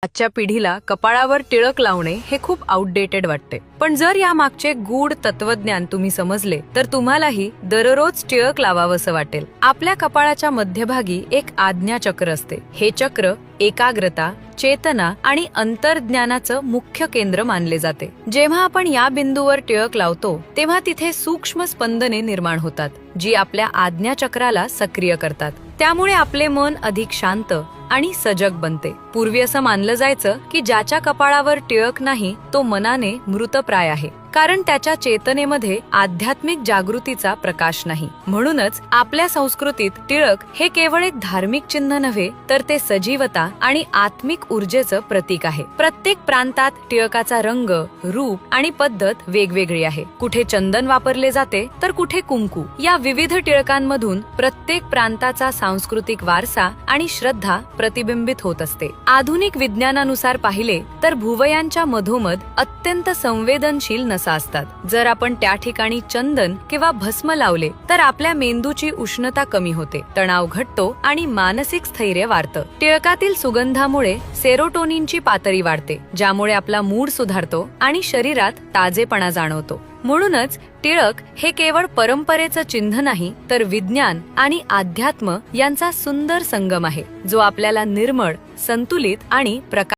आजच्या पिढीला कपाळावर टिळक लावणे हे खूप आउटडेटेड वाटते, पण जर या मागचे गूढ तत्वज्ञान तुम्ही समजले तर तुम्हालाही दररोज टिळक लावावंसं वाटेल. आपल्या कपाळाच्या मध्यभागी एक आज्ञाचक्र असते. हे चक्र एकाग्रता, चेतना आणि अंतर्ज्ञानाचं मुख्य केंद्र मानले जाते. जेव्हा आपण या बिंदूवर टिळक लावतो तेव्हा तिथे सूक्ष्म स्पंदने निर्माण होतात, जी आपल्या आज्ञाचक्राला सक्रिय करतात. त्यामुळे आपले मन अधिक शांत आणि सजग बनते. पूर्वी असं मानलं जायचं की ज्याच्या कपाळावर टिळक नाही तो मनाने मृतप्राय आहे, कारण त्याच्या चेतनेमध्ये आध्यात्मिक जागृतीचा प्रकाश नाही. म्हणूनच आपल्या संस्कृतीत टिळक हे केवळ एक धार्मिक चिन्ह नव्हे, तर ते सजीवता आणि आत्मिक ऊर्जेचं प्रतीक आहे. प्रत्येक प्रांतात टिळकाचा रंग, रूप आणि पद्धत वेगवेगळी आहे. कुठे चंदन वापरले जाते तर कुठे कुंकू. या विविध टिळकांमधून प्रत्येक प्रांताचा सांस्कृतिक वारसा आणि श्रद्धा प्रतिबिंबित होत असते. आधुनिक विज्ञानानुसार पाहिले तर भुवयांच्या मधोमध अत्यंत संवेदनशील नसा असतात. जर आपण त्या ठिकाणी चंदन किंवा भस्म लावले तर आपल्या मेंदूची उष्णता कमी होते, तणाव घटतो आणि मानसिक स्थैर्य वाढतं. टिळकातील सुगंधामुळे सेरोटोनिनची पातळी वाढते, ज्यामुळे आपला मूड सुधारतो आणि शरीरात ताजेपणा जाणवतो. म्हणूनच टिळक हे केवळ परंपरेचं चिन्ह नाही, तर विज्ञान आणि अध्यात्म यांचा सुंदर संगम आहे, जो आपल्याला निर्मळ, संतुलित आणि प्रकाश